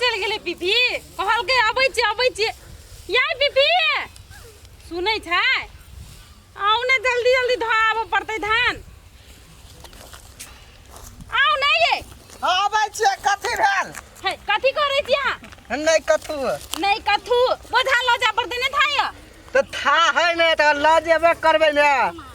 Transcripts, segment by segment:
चल गेले पीपी कहल के आबै छी याय पीपी सुनै छै आउ ने जल्दी जल्दी धोआब पड़तै धान आउ नै ये आबै छी कथि भेल है कथि करै छी अहाँ नहीं कथु बोझा ल जा पड़तै ने थाय तो था है ने तो ल जेबे करबे ने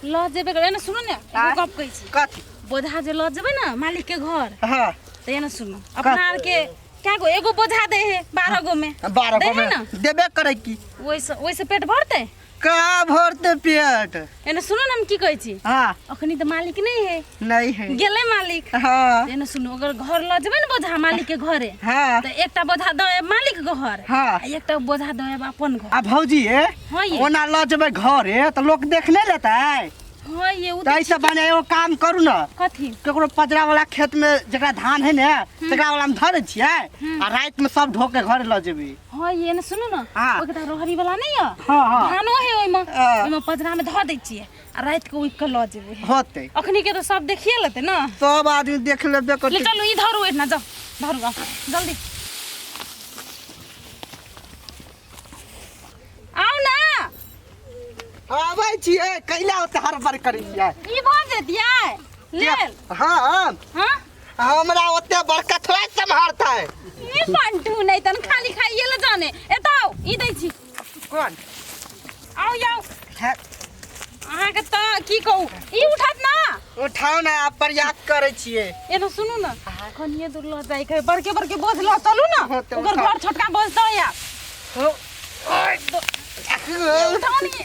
ल जेबे करबे ने सुनु ने एगो गप कहै छी कथि बोझा जे ल जेबे ना मालिक के घर हां त ये ना सुनु अपना आर के क्या गो एगो बोझा दे है 12 गो में 12 गो में देबे करे की ओइसे पेट भरते का भरते पेट एने सुनो ना हम की कहै छी हां अखनी त मालिक नहीं है गेले मालिक हां एने सुनो अगर घर ल जेबे ने बोझा मालिक के घरे हां त एकटा बोझा दए मालिक के घर हां एकटा बोझा दए अपन घर आ भौजी ए हां ये ओना ल जेबे घरे त लोग देख ले लेतै हां ये उ तैसे बने एगो काम करू ना कथि केकरो पजरा वाला खेत में जकरा धान है ने तकरा वाला में धरे छियै आ रात में सब ढोके घर ल जेबी हां ये ने सुनो ना ओकटा रोहरी वाला नहीं है हां हां धानो है ओइमे पजरा में ध दै छियै आ रात के उइक के ल जेबे होते अखनी के तो सब देखिए लेते ना सब आदमी देख लेबे ले करते चलो इधर ना जाओ धरू आ जल्दी आओ ना आबै छियै कैला होते हर बार करै छियै ई बात दिया ले हां हां हमरा ओते बड़का थोड़ा संभारता है ई पंटू नहीं तन खाली खाइए ले जाने एताओ ई दै छी कोन आओ याओ है अहाँ के त की कहू ई उठात ना उठाओ ना आप प्रयास करै छियै एनो सुनू ना कनिए दूर ल जाई के बड़के बड़के बोझ ल चलू ना ओकर घर छोटका बोझ दो या उठाओ नहीं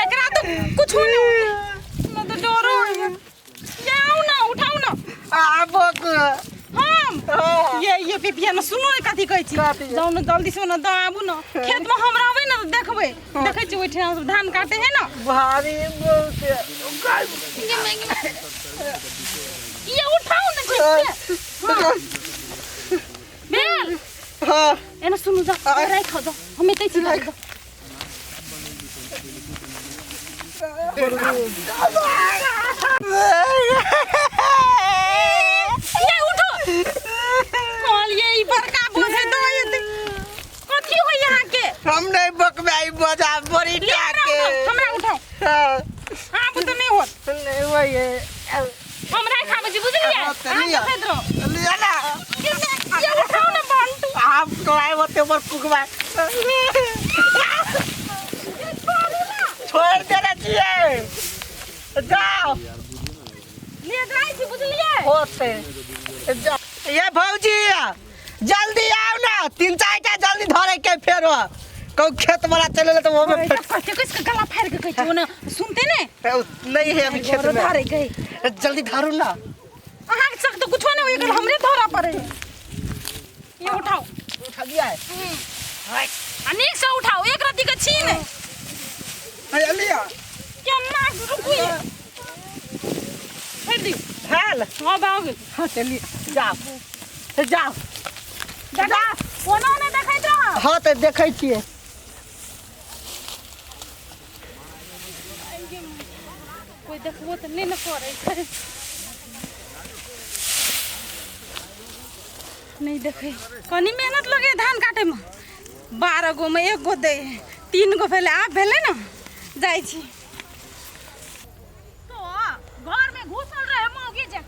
एकरा तो कुछ नहीं मैं तो डरो जाओ ना उठाओ ना आबो हम ये पिपिया ना सुनो कथि कहै छी जाओ ना जल्दी से ना दाबू ना खेत में हम रहबै ना देखबै देखै छी ओइठा धान काटे है ना भारी बहुत ये उठाओ ना ठीक बेल हां एना सुनु जा राख दो हम एतै छी राख दो ये उठो कॉल ये ई बड़का बोझे दो एतै कथि हो यहां के हम नहीं बकवाई बोझा बड़ी टाके हमरा उठाओ हां वो तो नहीं होत नहीं होई हमरा खाबे जी बुझलिए लिया लिया ना ये उठाओ ना बंटू आप तो आए होते पर कुकवा छोड़ देना चाहिए जाओ ले जाई छी बुझलिए होते ये भौजी जल्दी आओ ना 3-4 टा जल्दी धरे के फेरो कौ खेत वाला चले ले तो वो में किसका गला फाड़ के कहै छी ना सुनते ने नहीं है अभी खेत में धरे गई जल्दी धरू ना अहाँ के सक तो कुछ ना होई गल हमरे धरा पड़े ये उठाओ उठा दिया है अनेक से उठाओ एक रत्ती का छीन है है लिया क्या ना रुकिए फेर दी हेल हां बाग हां चलिए जाओ जाओ दादा ओना ने देखैत रह हां तो देखै छियै कोई देखबो त नहीं न करे छै नहीं देखे कनी मेहनत लगे धान काटे में 12 गो में 1 गो दे 3 गो भेले आप भेले ना जाई छी तो घर में घुसल रहे मौगी जक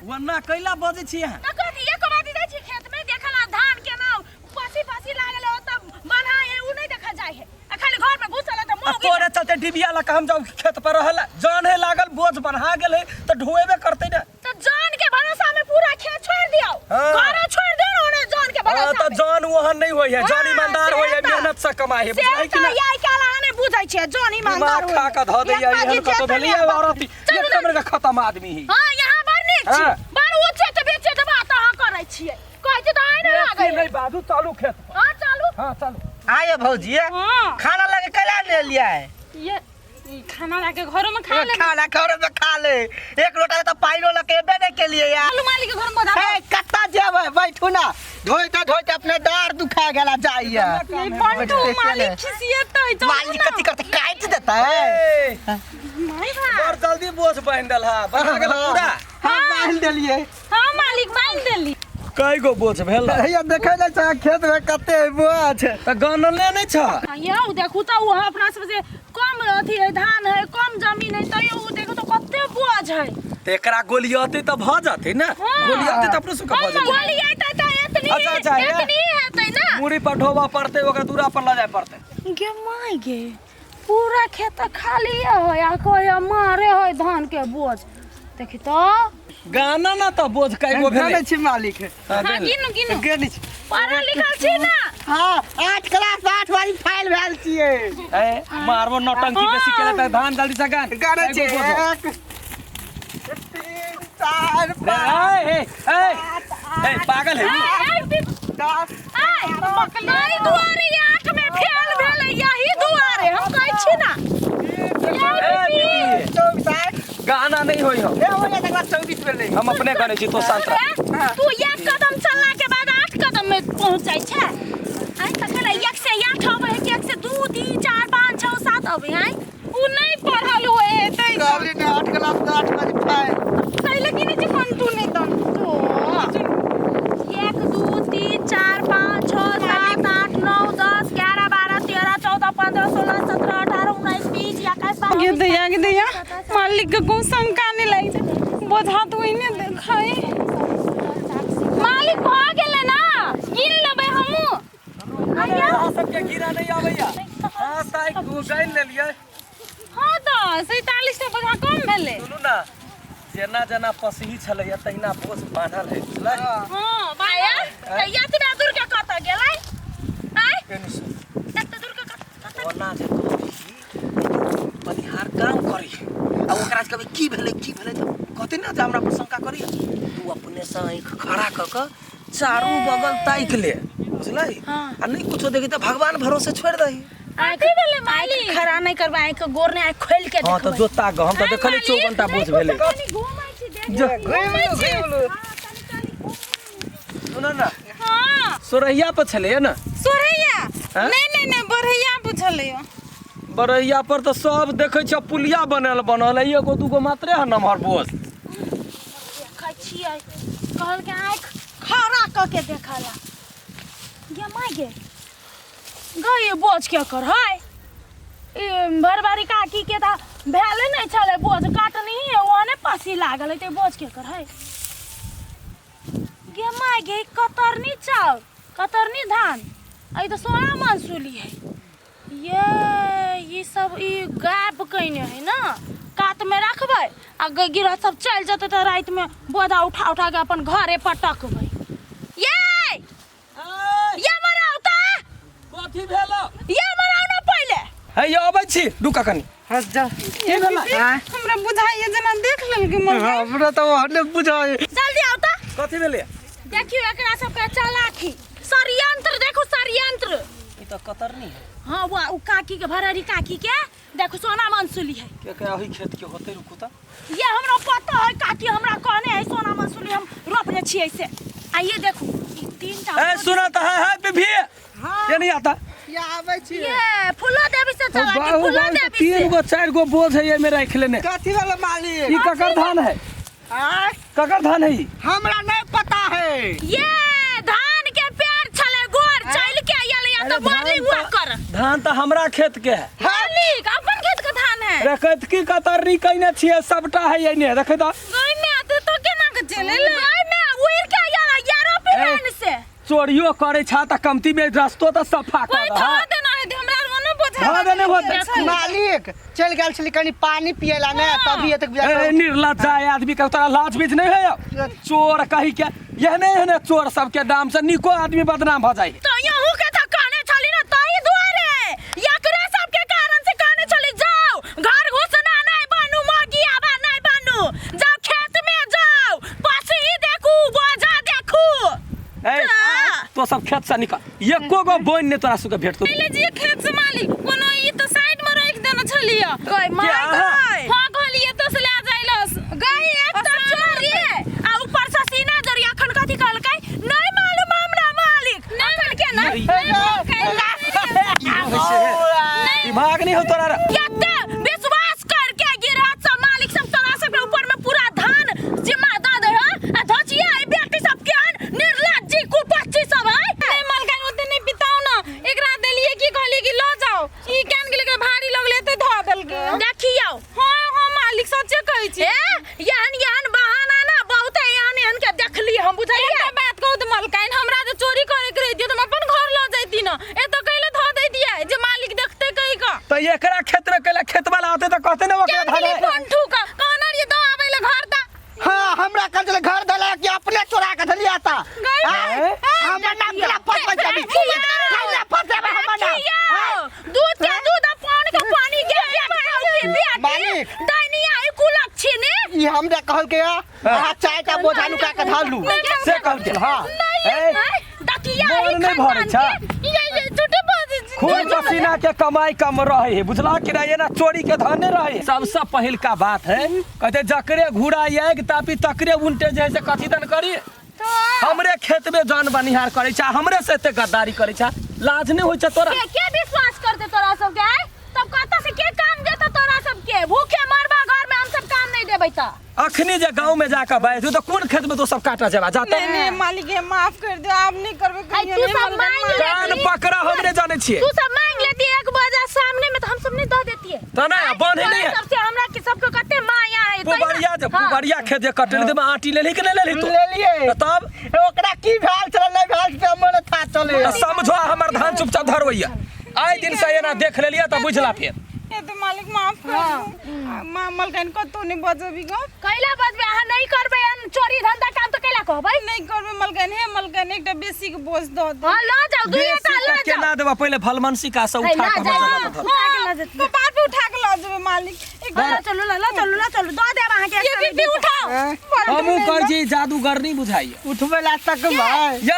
वन्ना कैला बजे छी यहाँ न कथि एक बाती जाई छी खेत में देखला धान के ना पासी लागल हो तब बना है उ नहीं देखा जाय है खाली घर में घुसल है त मौगी तोरे चलते डिबिया ला हम जाऊ खेत पर रहला जान है लागल बोझ बन्हा गेल है तो ढोएबे करते ना तो जान के भरोसा में पूरा खेत छोड़ दियो घर छोड़ दे ना जान के भरोसा तो जान वहां नहीं होई है जान ईमानदार होई है मेहनत से कमाई है बुझाई कि ना याई काला ने बुझाई छै जान ईमानदार खा का ध दे यार कतो भेलिए औरत एक नंबर का खत्म आदमी ही हां यहां बार नीक छी बार ओछे त बेचे त बात अहाँ करै छियै कहै छै त आइ न लागै नहीं बाबू चालू खेत हां चालू हां चालू आए भौजी खाना लगे कैला ले लिया है ये खाना लाके घरों में खा ले खाना घर में खा ले एक लोटा तो पाइलो लगे बेने के लिए यार आलू माली के घर में बता ए कत्ता जेबै बैठू ना धोइते अपने डार दुखा गेला जाइए ये पंटू मालिक खिसियत तो मालिक कथि करते काट देता है नहीं बा और जल्दी बोझ बांध दल हा बना गेल पूरा हम बांध देलिए हाँ मालिक बांध देली कई गो बोझ भेल ये देखे जाइ छ खेत में कते बोझ त गनले नै छ यौ देखू त वो अपना सबसे कम अथी है धान है कम जमीन है त यौ देखू त कते बोझ है त एकरा गोलियाते त भ जाते ना हाँ। गोलियाते त अपने सुख भ जाते गोलियाते त अच्छा, एतनी हेतै ना मुड़ी पर ढोबा पड़ते ओकरा दूरा पर ल जाय पड़ते गे माय गे पूरा खेत खाली है आ कोई मारे है धान के बोझ देखी तो गाना ना त बोझ कई गो भेलै जानै छी मालिक हाँ, हाँ भेलै। गिनु गेली छी पढ़ल लिखल छी ना हां 8 क्लास 8 वाली फाइल भेल छिए ए मारबो नौटंकी बेसी केले त धान जल्दी से गान गानै छी कई गो बोझ? 1 3 4 5 ए पागल है उ? 10 मकलाई दुआरे आंख में फेल भेले यही दुआरे हम कहै छी ना ए, 24 गाना नहीं होई हम ए होया तकरा 24 भेलै हम अपने गाने छी तो शांत रह तू एक कदम चलला के बाद 8 कदम में पहुंच जाय छै आई तखन 1 से 8 होवे है कि 1 से 2 3 4 5 6 7 होवे है उ नहीं पढ़ल होए तै कहली ने 8 क्लास 8 वाली फाइल कहले कि नहीं कोन तू नहीं दम तो 1 2 3 4 5 6 7 8 9 10 11 12 13 14 15 16 17 18 19 20 21 22 ये दैया मालिक को शंका नहीं लगी बोझा तो इने देखाई मालिक भ गेले ना गिन लेबै हमहु अरे सबके गिरा नहीं आबैया हां साइ गाइन ले लिए हां तो 47 टा बोझा कम भेले सुनू ना जेना जेना पसही छलैया तहिना बोझ बांधल है बुझलै हां बाया तैया ते दूर के कत गेलै आय केनी सुन तत दूर के कत ओना जे बनिहार काम करी आ ओकरा से कभी की भेलै त कहते ना जे हमरा पर शंका करी तू अपने से आंख खड़ा क के चारों बगल ताक ले बुझलै हाँ। आ नहीं कुछो देखी त भगवान भरोसे छोड़ दही आंख भेले मालिक खड़ा नहीं करबा आंख गोर ने खोल के हां त जोता ग हम त देखले 54 टा बोझ भेलै घुमाई छी देख घुमलु सुन ना हां सोरहिया पर छलै ना सोरैया हाँ? नहीं बढ़ैया बुझले बरैया पर तो सब देखे छ पुलिया बनल है एगो दूगो मात्रे है नमहर बोझ देखै छियै कहल के आंख खड़ा क के देखला गे माय गे गए बोझ के कर है ए भरबारी काकी के ता भेले नहीं छले बोझ काटनी ओने पसी लागल ते बोझ के कर है गे माय गे कतरनी चाउर कतरनी धान आई तो सोना मंसूली है ये सब ई गायब कइने है ना कात में रखबै आ गिरा सब चल जते त रात में बोझा उठा उठा के अपन घरे पटकबै ये मराउ त कथी भेलो ये मराउ ना पहिले है ये आबै छी दुका कनी हजा की भेला हमरा बुझाइए जना देख लेलकै मन हमरा त ओहने बुझाय जल्दी आउ त कथी भेलै देखियो एकरा सबके चालाकी षड्यंत्र देखो षड्यंत्र ई त कतरनी है हां वो उ काकी के भरारी काकी के देखो सोना मंसूली है के अही खेत के होते रुकू त ये हमरा पता है काकी हमरा कहने है सोना मंसूली हम रोपने छियै से आ ये देखो ई तीनटा ए सुना त है बिभी ये नहीं आता या आबै छी ये फुला देवी से चला के फुला देवी से तीन गो चार गो बोझ है ये में रख लेने कथी वाला मालिक ई ककर धान है आय ककर धान है ई हमरा नहीं पता है ये धान के पेड़ छले गोर चल के आयल या तो बाली हुआ कर धान त हमरा खेत के है मालिक अपन खेत का धान है रखत की कतरनी कइने छिए सबटा है ये ने देख त गई में आते तो केना के चले ले गई में उड़ के आयल यारो पिलान से चोरियो करे छा त कमती में रस्तो त सफा कोई कर धो दे देना है हमरा ओनो बोझा धो देने होते। मालिक चल गेल छली कनी पानी पियला ने तभी एतक ए निर्लज्ज है आदमी का तोरा लाज बीज नहीं है चोर कही के यह नहीं है ना चोर सबके नाम से निको आदमी बदनाम हो जाए तो यहू के तो कहने चली ना ताई दुआरे एकरे सब के कारण से कहने चली जाओ घर घुसना नहीं बनू मोगी आबा नहीं बनू जाओ खेत में जाओ पसी देखू बोझा देखू ए तो सब खेत से निकल एको गो बोइन ने तोरा सुके भेट तो पहले जी खेत से मालिक कोनो ई तो साइड में रख देना छलिया गई माय गई हां कहलिए तो से ले जाइलस गई एक तो चोरी आ ऊपर से सीना दरिया खन कथि कहलकै नहीं मालूम हमरा मालिक अखन के ना दिमाग नहीं हो तोरा कते विश्वास करके गिरहत से मालिक ई हमरे कहल के आ चाय का बोझा नुका के धालू से कहल के हां ए डकिया मोर नहीं भरे छा ये झूठे बात खून पसीना के कमाई कम रहे है बुझला कि रहे ना चोरी के धने रहे सबसे पहिल का बात है कहते जकरे घुड़ा आएग तापी तकरे उल्टे जैसे कथी दन करी हमरे खेत में जान बनिहार करे छा हमरे से ते गद्दारी करे छा लाज नहीं होई छ तोरा के विश्वास करते तोरा सब के तब कहता से के काम देता तोरा सब के भूखे मरबा घर में हम सब काम नहीं देबै त अखनी जे गांव में जाकर बैठ तो कौन खेत में तो सब काटा जावा जाता नहीं मालिक ये माफ कर दो आप नहीं करबे कहिए तू सब मांग ले कान पकड़ा हमरे जाने छिए तू सब मांग लेती एक बजा सामने में तो हम सब नहीं दे देती है तो ना बंद नहीं है सबसे हमरा के सबको कते माया है पुबरिया जब पुबरिया खेत जे कटले दे में आटी ले ली कि नहीं ले ली तू ले लिए तब ओकरा की भेल चल नहीं भेल के मन था चले समझो हमर धान चुपचाप धरवैया आइ दिन से एना देख लेलिया त बुझला फिर ये तो मालिक माफ कर दो मलकन को तो नहीं बजबी गो कैला बजबे अहाँ नहीं करबे चोरी धंधा काम तो कैला कहबै नहीं करबे मलकन हे मलकन एकटा बेसी के बोझ दो दो हां ला जाओ दुईटा ला जाओ केना देबा पहले भलमनसी का से उठा के ला जाओ कपार पे उठा के ला देबे मालिक एक ला चलो ला चलो दो देब अहाँ के ये भी उठाओ हमू कर जी जादूगर नहीं बुझाइए उठबे ला तक भाई